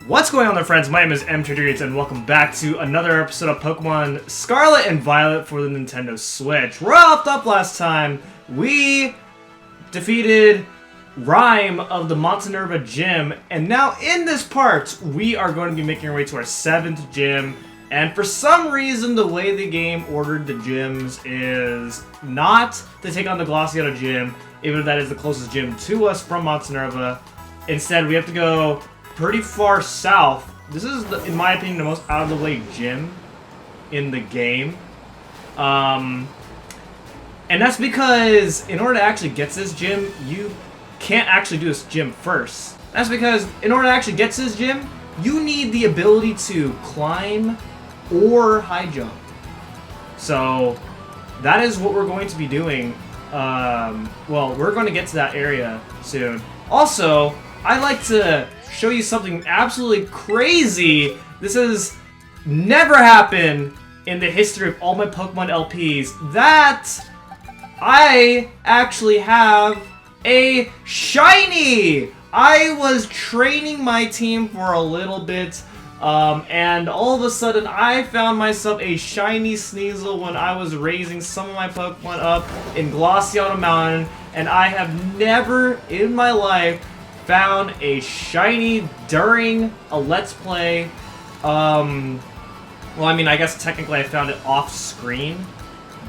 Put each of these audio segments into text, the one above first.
What's going on there, friends? My name is M238 and welcome back to another episode of Pokemon Scarlet and Violet for the Nintendo Switch. Wrapped up last time, we defeated Rhyme of the Montanerva Gym, and now in this part, we are going to be making our way to our 7th gym. And for some reason, the way the game ordered the gyms is not to take on the Glossiado gym, even if that is the closest gym to us from Montanerva. Instead, we have to go pretty far south. This is, in my opinion, the most out-of-the-way gym in the game. And that's because in order to actually get to this gym, you can't actually do this gym first. That's because in order to actually get to this gym, you need the ability to climb or high jump. So that is what we're going to be doing. Well, we're going to get to that area soon. Also, I'd like to show you something absolutely crazy. This has never happened in the history of all my Pokemon LPs, that I actually have a shiny! I was training my team for a little bit, and all of a sudden I found myself a shiny Sneasel when I was raising some of my Pokemon up in Glossiado Mountain, and I have never in my life found a shiny during a Let's Play. Well, I mean, I guess technically I found it off screen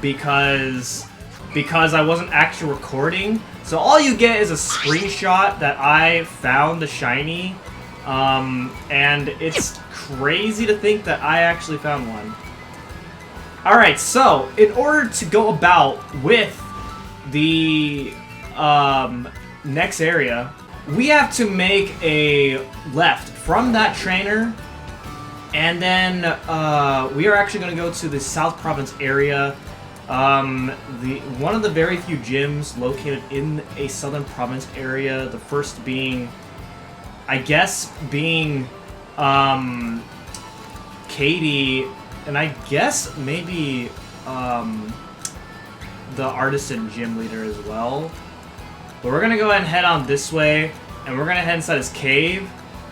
because I wasn't actually recording. So all you get is a screenshot that I found the shiny, and it's crazy to think that I actually found one. Alright, so in order to go about with the next area, we have to make a left from that trainer, and then we are actually going to go to the South Province area. One of the very few gyms located in a Southern Province area. The first being, I guess, being Katie, and I guess maybe the Artisan Gym Leader as well. But we're going to go ahead and head on this way, and we're going to head inside this cave.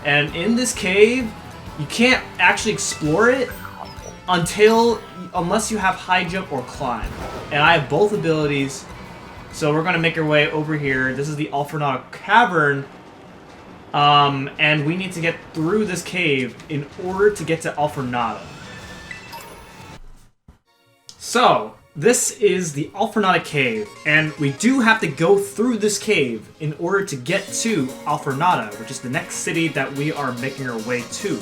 And in this cave, you can't actually explore it unless you have high jump or climb. And I have both abilities, so we're going to make our way over here. This is the Alfornada Cavern, and we need to get through this cave in order to get to Alfornada. So this is the Alfornada Cave, and we do have to go through this cave in order to get to Alfornada, which is the next city that we are making our way to.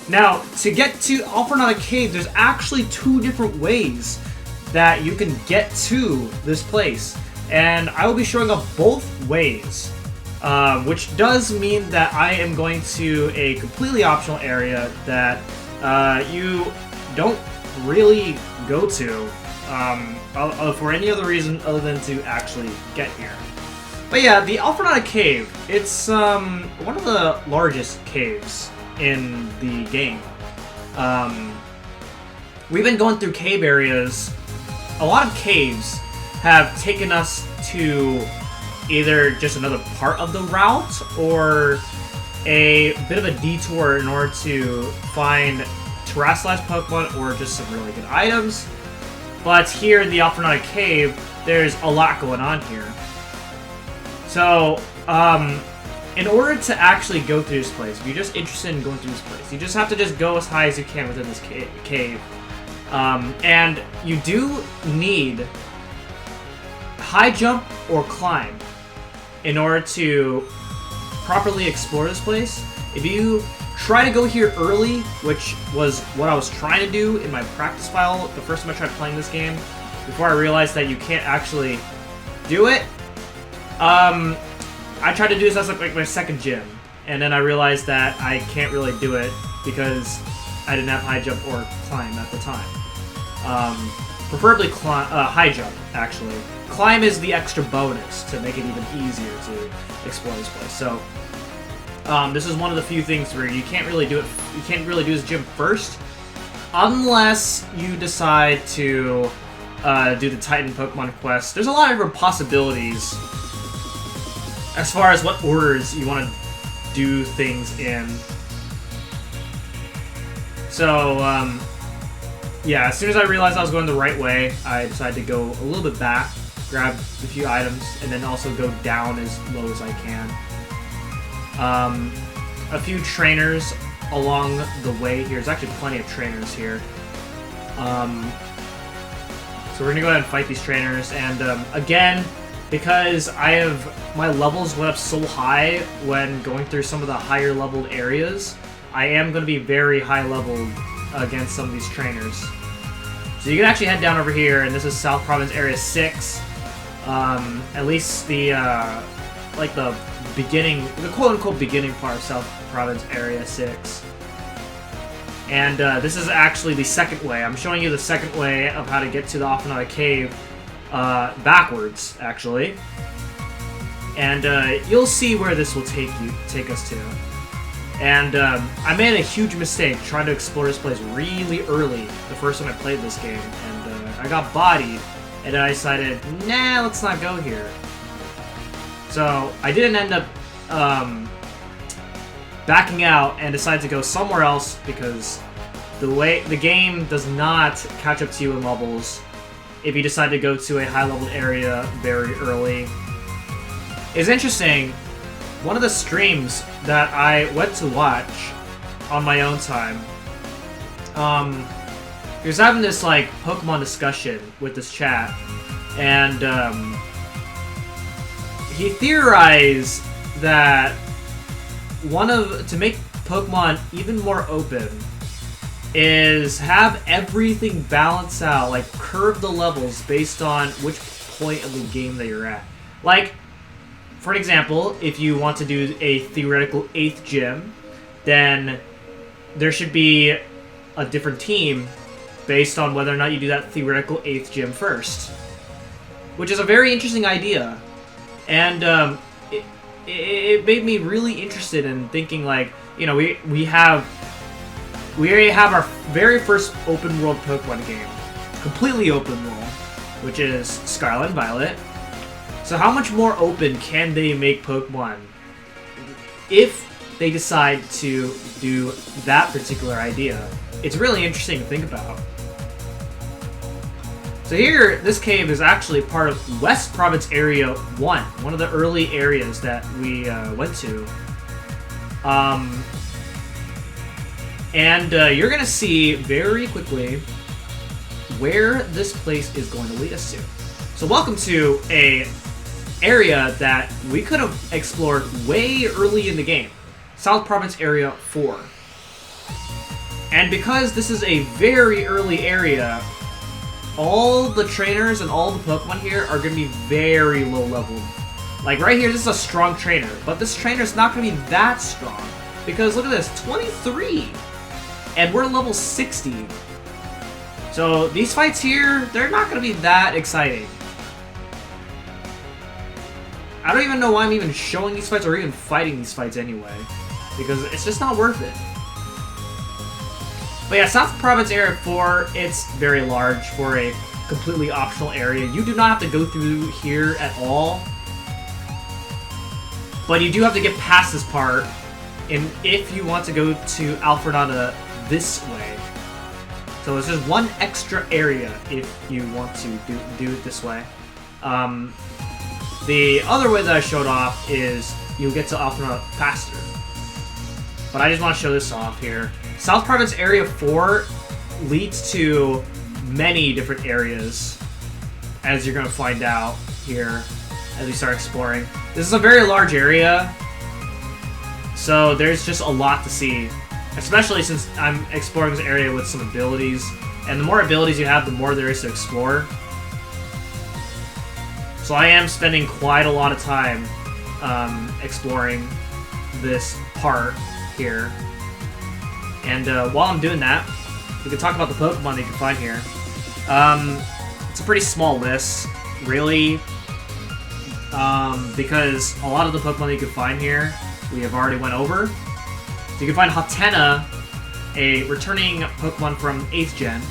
Now, to get to Alfornada Cave, there's actually two different ways that you can get to this place, and I will be showing up both ways, which does mean that I am going to a completely optional area that you don't really go to for any other reason other than to actually get here. But yeah, the Alfornada Cave, it's one of the largest caves in the game. We've been going through cave areas. A lot of caves have taken us to either just another part of the route or a bit of a detour in order to find terrestrialized Pokemon or just some really good items. But here in the Alfornada Cave, there's a lot going on here. So, in order to actually go through this place, if you're just interested in going through this place, you just have to just go as high as you can within this cave. And you do need high jump or climb in order to properly explore this place. If you try to go here early, which was what I was trying to do in my practice file the first time I tried playing this game, before I realized that you can't actually do it, I tried to do this as like my second gym, and then I realized that I can't really do it because I didn't have high jump or climb at the time. Preferably high jump, actually. Climb is the extra bonus to make it even easier to explore this place. So this is one of the few things where you can't really do it. You can't really do this gym first, unless you decide to do the Titan Pokemon quest. There's a lot of different possibilities as far as what orders you want to do things in. So, yeah, as soon as I realized I was going the right way, I decided to go a little bit back, grab a few items, and then also go down as low as I can. A few trainers along the way here. There's actually plenty of trainers here. So we're gonna go ahead and fight these trainers, and again, because my levels went up so high when going through some of the higher leveled areas, I am gonna be very high leveled against some of these trainers. So you can actually head down over here, and this is South Province Area 6. At least the like the quote-unquote beginning part of South Province Area 6. And this is actually the second way. I'm showing you the second way of how to get to the Alfornada Cave backwards, actually. And you'll see where this will take us to. And I made a huge mistake trying to explore this place really early the first time I played this game. And I got bodied, and I decided, nah, let's not go here. So I didn't end up backing out and decided to go somewhere else because the game does not catch up to you in levels if you decide to go to a high-level area very early. It's interesting, one of the streams that I went to watch on my own time, he was having this like Pokemon discussion with this chat, and he theorized that to make Pokemon even more open is have everything balance out, like curve the levels based on which point of the game that you're at. Like, for an example, if you want to do a theoretical 8th gym, then there should be a different team based on whether or not you do that theoretical 8th gym first. Which is a very interesting idea. And it made me really interested in thinking, like, you know, we already have our very first open world Pokemon game, completely open world, which is Scarlet and Violet. So how much more open can they make Pokemon if they decide to do that particular idea? It's really interesting to think about. So here, this cave is actually part of West Province Area 1, one of the early areas that we went to. And you're going to see very quickly where this place is going to lead us to. So welcome to a area that we could have explored way early in the game. South Province Area 4. And because this is a very early area, all the trainers and all the Pokemon here are going to be very low level. Like right here, this is a strong trainer, but this trainer is not going to be that strong. Because look at this, 23! And we're level 60. So these fights here, they're not going to be that exciting. I don't even know why I'm even showing these fights or even fighting these fights anyway. Because it's just not worth it. But yeah, South Province Area 4, it's very large for a completely optional area. You do not have to go through here at all. But you do have to get past this part if you want to go to Alfornada this way. So there's just one extra area if you want to do it this way. The other way that I showed off is you'll get to Alfornada faster. But I just want to show this off here. South Province Area 4 leads to many different areas, as you're going to find out here as we start exploring. This is a very large area, so there's just a lot to see, especially since I'm exploring this area with some abilities. And the more abilities you have, the more there is to explore. So I am spending quite a lot of time exploring this part here. And while I'm doing that, we can talk about the Pokemon that you can find here. It's a pretty small list, really, because a lot of the Pokemon that you can find here, we have already went over. So you can find Hatenna, a returning Pokemon from 8th Gen.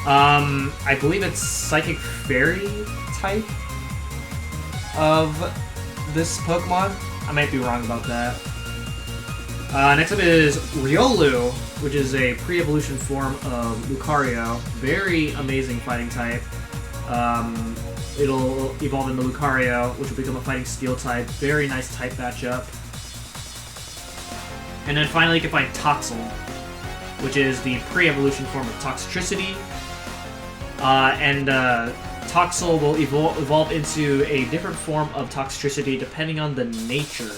I believe it's Psychic Fairy type of this Pokemon. I might be wrong about that. Next up is Riolu, which is a pre-evolution form of Lucario. Very amazing fighting type. It'll evolve into Lucario, which will become a fighting steel type. Very nice type matchup. And then finally you can find Toxel, which is the pre-evolution form of Toxtricity. Toxel will evolve into a different form of Toxtricity depending on the nature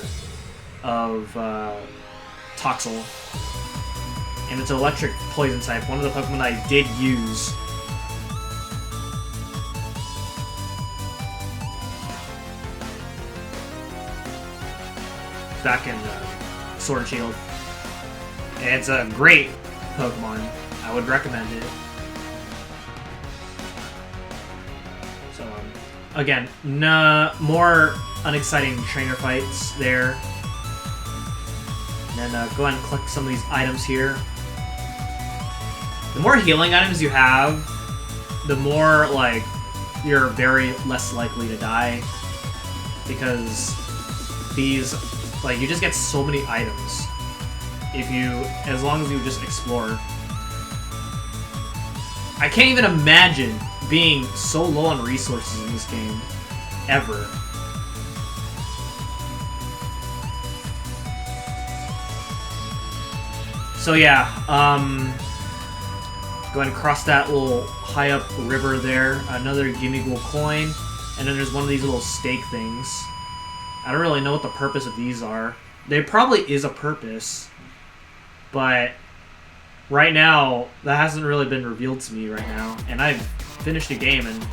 of Toxel. And it's an electric poison type, one of the Pokemon I did use. Back in Sword and Shield. And it's a great Pokemon. I would recommend it. So, again, more unexciting trainer fights there. And then go ahead and collect some of these items here. The more healing items you have, the more, like, you're very less likely to die. Because these, like, you just get so many items. As long as you just explore. I can't even imagine being so low on resources in this game. Ever. So yeah, go ahead and cross that little high up river there. Another Gimme Gold coin. And then there's one of these little stake things. I don't really know what the purpose of these are. There probably is a purpose. But right now, that hasn't really been revealed to me right now. And I've finished the game and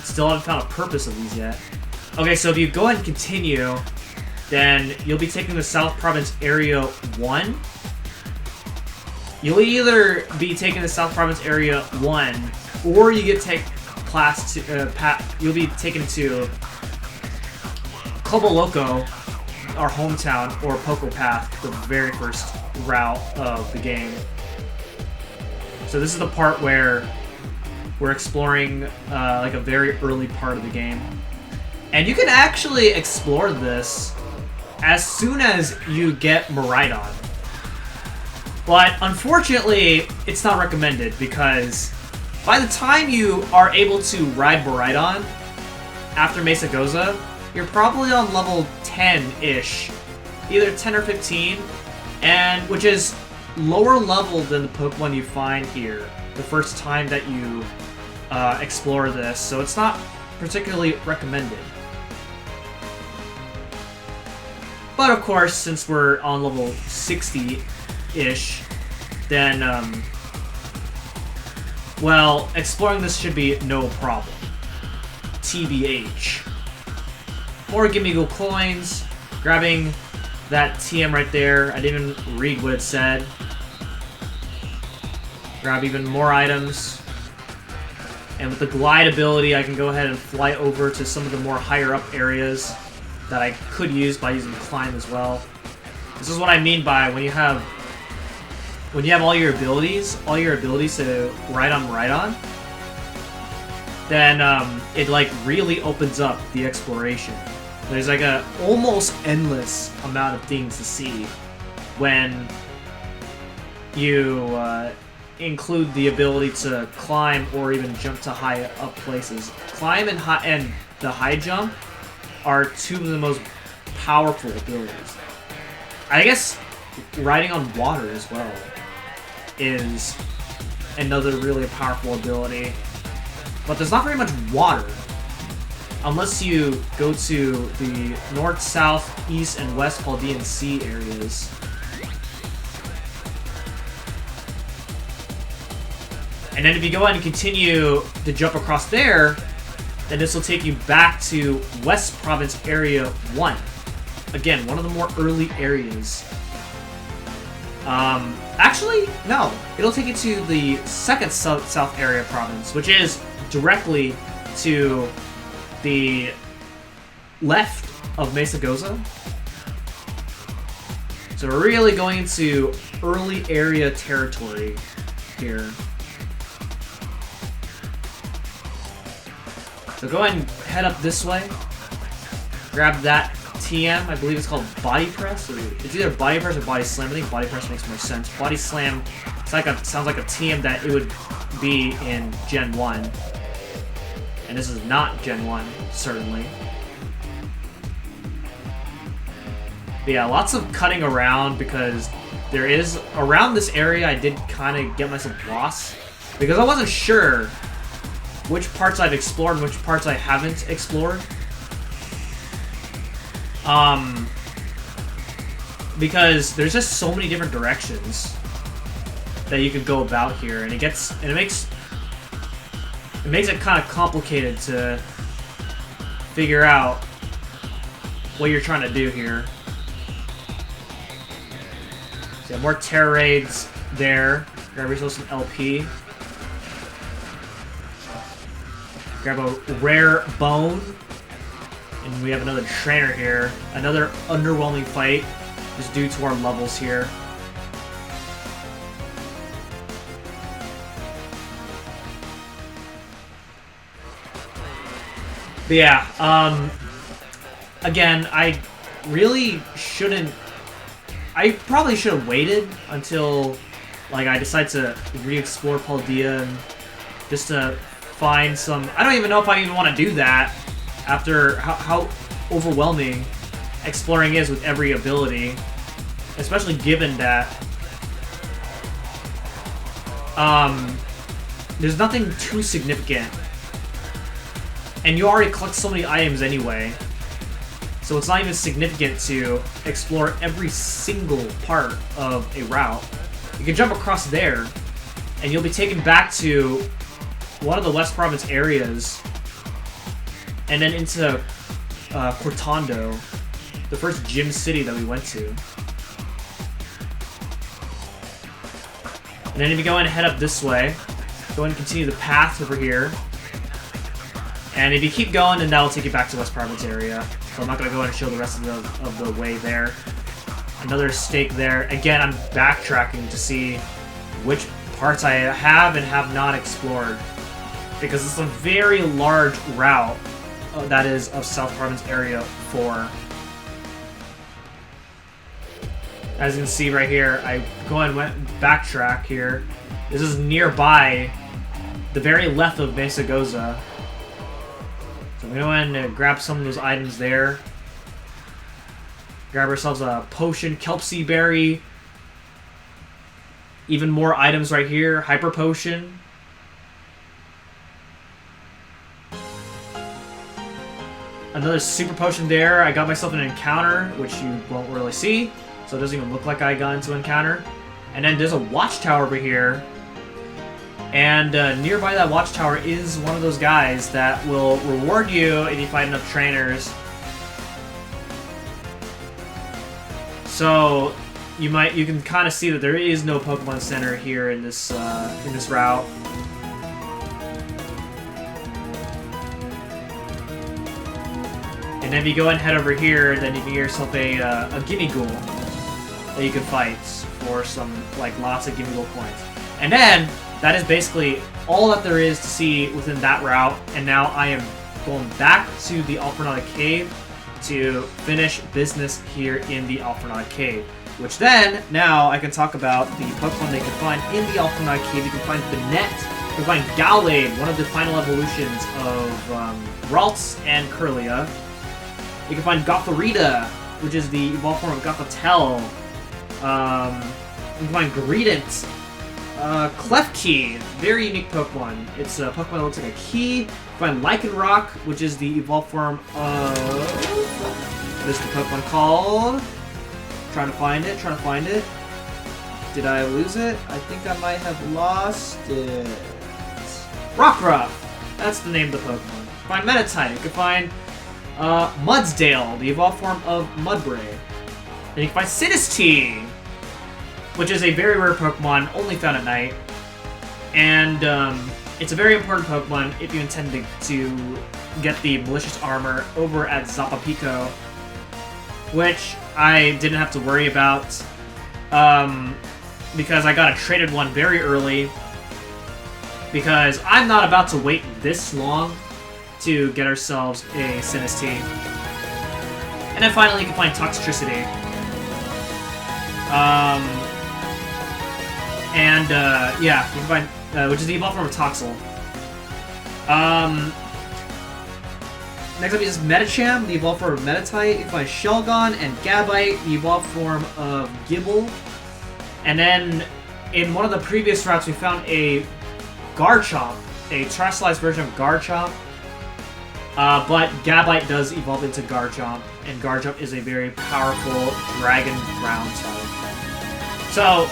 still haven't found a purpose of these yet. Okay, so if you go ahead and continue, then you'll be taking the South Province Area 1. You'll either be taking the South Province Area 1, or you get you'll be taken to Cobo Loco, our hometown, or Poco Path, the very first route of the game. So this is the part where we're exploring like a very early part of the game. And you can actually explore this as soon as you get Miraidon. But unfortunately, it's not recommended because by the time you are able to ride Miraidon after Mesa Goza, you're probably on level 10-ish, either 10 or 15, and which is lower level than the Pokemon you find here the first time that you explore this, so it's not particularly recommended. But of course, since we're on level 60-ish, then, well, exploring this should be no problem. TBH. More Gimme Gold coins, grabbing that TM right there. I didn't even read what it said. Grab even more items. And with the glide ability, I can go ahead and fly over to some of the more higher up areas that I could use by using climb as well. This is what I mean by when you have all your abilities to ride on, then it like really opens up the exploration. There's like a almost endless amount of things to see when you include the ability to climb or even jump to high up places. Climb and the high jump are two of the most powerful abilities. I guess riding on water as well is another really powerful ability. But there's not very much water unless you go to the north, south, east, and west Paldea Sea areas. And then if you go ahead and continue to jump across there, then this will take you back to West Province Area 1. Again, one of the more early areas. Actually, no. It'll take you to the second South Area Province, which is directly to the left of Mesa Goza. So we're really going into early area territory here. So go ahead and head up this way. Grab that TM. I believe it's called Body Press. Or it's either Body Press or Body Slam. I think Body Press makes more sense. Body Slam sounds like a TM that it would be in Gen 1. And this is not Gen 1, certainly. But yeah, lots of cutting around because there is... Around this area, I did kind of get myself lost. Because I wasn't sure which parts I've explored and which parts I haven't explored. Because there's just so many different directions that you can go about here, and it makes it kind of complicated to figure out what you're trying to do here. So yeah, more terror raids there. Grab yourself some LP. Grab a rare bone. And we have another trainer here. Another underwhelming fight, just due to our levels here. But yeah, again, I really shouldn't... I probably should have waited until, like, I decide to re-explore Paldea and just to find some... I don't even know if I even want to do that after how overwhelming exploring is with every ability, especially given that there's nothing too significant, and you already collect so many items anyway, so it's not even significant to explore every single part of a route. You can jump across there, and you'll be taken back to one of the West Province areas, and then into Cortando, the first gym city that we went to. And then if you go and head up this way, go and continue the path over here. And if you keep going, then that'll take you back to West Province area. So I'm not going to go and show the rest of the way there. Another stake there. Again, I'm backtracking to see which parts I have and have not explored, because it's a very large route that is of South Province Area 4. As you can see right here, I go and backtrack here. This is nearby the very left of Mesa Goza. So we go and grab some of those items there. Grab ourselves a potion, Kelpsy Berry. Even more items right here, Hyper Potion. Another super potion there. I got myself an encounter, which you won't really see, so it doesn't even look like I got into an encounter. And then there's a watchtower over here, and nearby that watchtower is one of those guys that will reward you if you find enough trainers. So you can kind of see that there is no Pokemon Center here in this route. And then if you go and head over here, then you can get yourself a Gimmighoul that you can fight for some, like, lots of Gimmighoul coins. And then, that is basically all that there is to see within that route. And now I am going back to the Alfornada Cave to finish business here in the Alfornada Cave. Which then, now I can talk about the Pokemon that you can find in the Alfornada Cave. You can find Banette, you can find Gallade, one of the final evolutions of Ralts and Kirlia. You can find Gothorita, which is the evolved form of Gothitelle. You can find Greedent. Klefki, very unique Pokemon. It's a Pokemon that looks like a key. You can find Lycanroc, which is the evolved form of... What is the Pokemon called? Trying to find it. Did I lose it? I think I might have lost it. Rockruff! That's the name of the Pokemon. You can find Meditite. You can find Mudsdale, the evolved form of Mudbray. Then you can find Sinistea, which is a very rare Pokemon, only found at night. And it's a very important Pokemon if you intend to get the Malicious Armor over at Zapapico, which I didn't have to worry about because I got a traded one very early, because I'm not about to wait this long to get ourselves a Sinistea. And then finally, you can find Toxicity. Yeah, you can find, which is the evolved form of Toxel. Next up is Medicham, the evolved form of Meditite. You can find Shelgon and Gabite, the evolved form of Gibble. And then, in one of the previous routes, we found a Garchomp, a terrestrialized version of Garchomp. But Gabite does evolve into Garchomp, and Garchomp is a very powerful Dragon Ground type. So,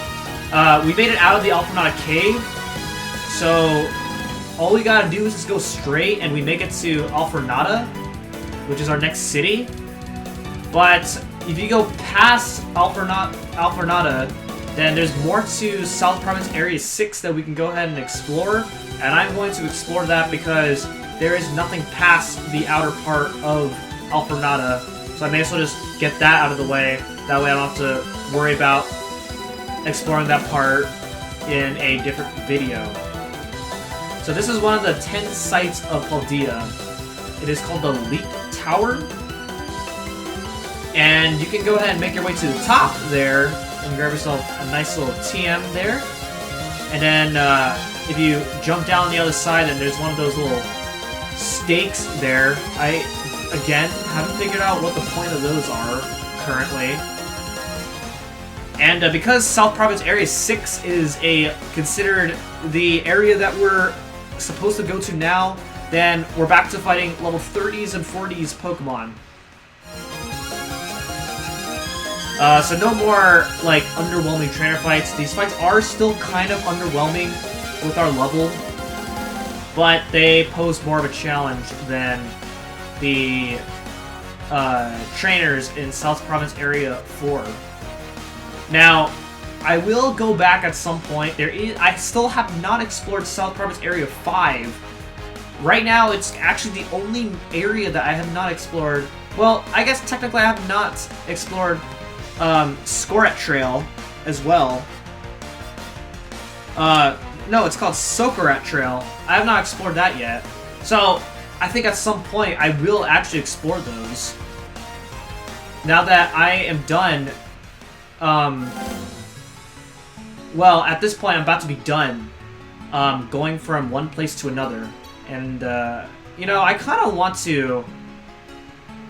we made it out of the Alfornada Cave, so all we gotta do is just go straight, and we make it to Alfornada, which is our next city. But if you go past Alfornada, then there's more to South Province Area 6 that we can go ahead and explore, and I'm going to explore that because there is nothing past the outer part of Alfornada, so I may as well just get that out of the way. That way I don't have to worry about exploring that part in a different video. So this is one of the 10 sites of Paldea. It is called the Leap Tower. And you can go ahead and make your way to the top there and grab yourself a nice little TM there. And then if you jump down the other side, then there's one of those little stakes there. I, again, haven't figured out what the point of those are currently. And because South Province Area 6 is considered the area that we're supposed to go to now, then we're back to fighting level 30s and 40s Pokemon. So no more, like, underwhelming trainer fights. These fights are still kind of underwhelming with our level, but they pose more of a challenge than the trainers in South Province Area 4. Now, I will go back at some point. I still have not explored South Province Area 5. Right now, it's actually the only area that I have not explored. Well, I guess technically I have not explored Scoret Trail as well. No, it's called Socarat Trail. I have not explored that yet. So, I think at some point I will actually explore those. Now that I am done, well, at this point I'm about to be done going from one place to another. And, you know, I kind of want to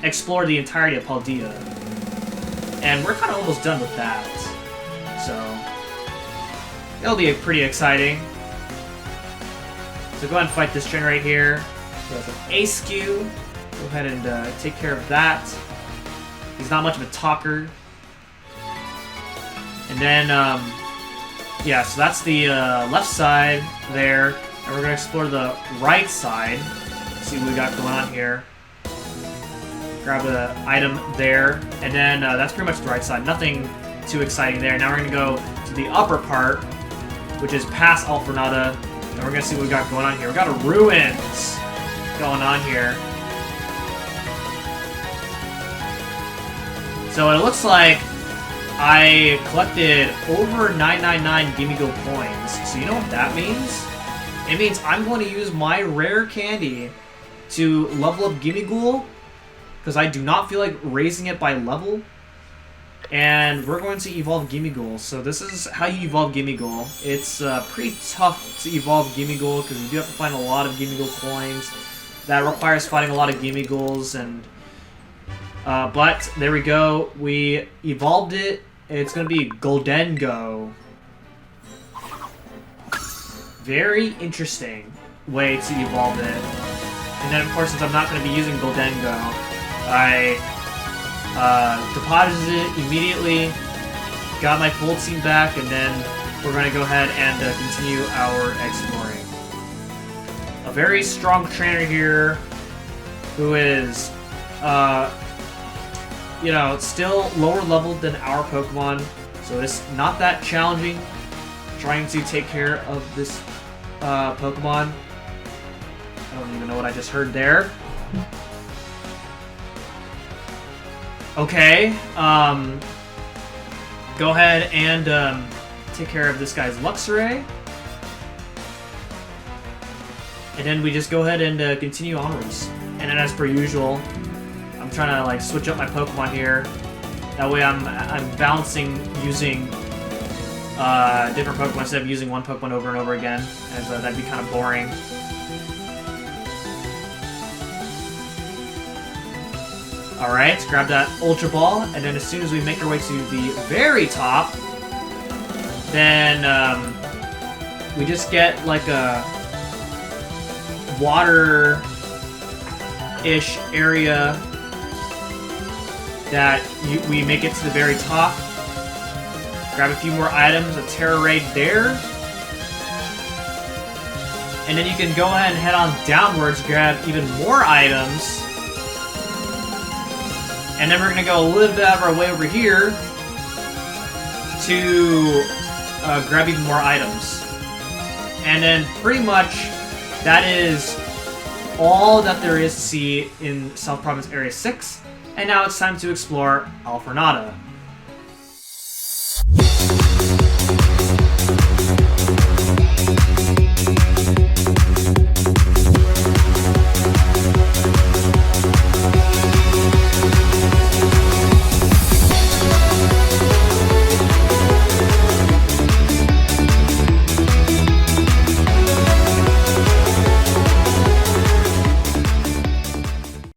explore the entirety of Paldea. And we're kind of almost done with that. So, it'll be pretty exciting. So go ahead and fight this train right here. So that's an Askew. Go ahead and take care of that. He's not much of a talker. And then, yeah, so that's the left side there. And we're going to explore the right side. See what we got going on here. Grab the item there. And then that's pretty much the right side. Nothing too exciting there. Now we're going to go to the upper part, which is past Alfornada. And we're going to see what we got going on here. We got a Ruins going on here. So it looks like I collected over 999 Gimme-Go coins. So you know what that means? It means I'm going to use my rare candy to level up Gimme-Ghoul, because I do not feel like raising it by level. And we're going to evolve Gimme-Ghoul. So this is how you evolve Gimme-Ghoul. It's pretty tough to evolve Gimme-Ghoul, because you do have to find a lot of Gimme-Ghoul coins. That requires fighting a lot of Gimme-Ghouls, and but there we go. We evolved it. It's going to be Goldengo. Very interesting way to evolve it. And then, of course, since I'm not going to be using Goldengo, I deposited it immediately, got my full team back, and then we're going to go ahead and continue our exploring. A very strong trainer here who is, you know, still lower leveled than our Pokemon, so it's not that challenging trying to take care of this Pokemon. I don't even know what I just heard there. Okay, go ahead and take care of this guy's Luxray. And then we just go ahead and continue onwards. And then as per usual, I'm trying to like switch up my Pokemon here. That way I'm balancing using different Pokemon instead of using one Pokemon over and over again, as that'd be kind of boring. Alright, let's grab that Ultra Ball, and then as soon as we make our way to the very top, then we just get like a water-ish area that we make it to the very top. Grab a few more items, a Terra Raid there. And then you can go ahead and head on downwards, grab even more items. And then we're going to go a little bit out of our way over here to grab even more items. And then pretty much that is all that there is to see in South Province Area 6. And now it's time to explore Alfornada.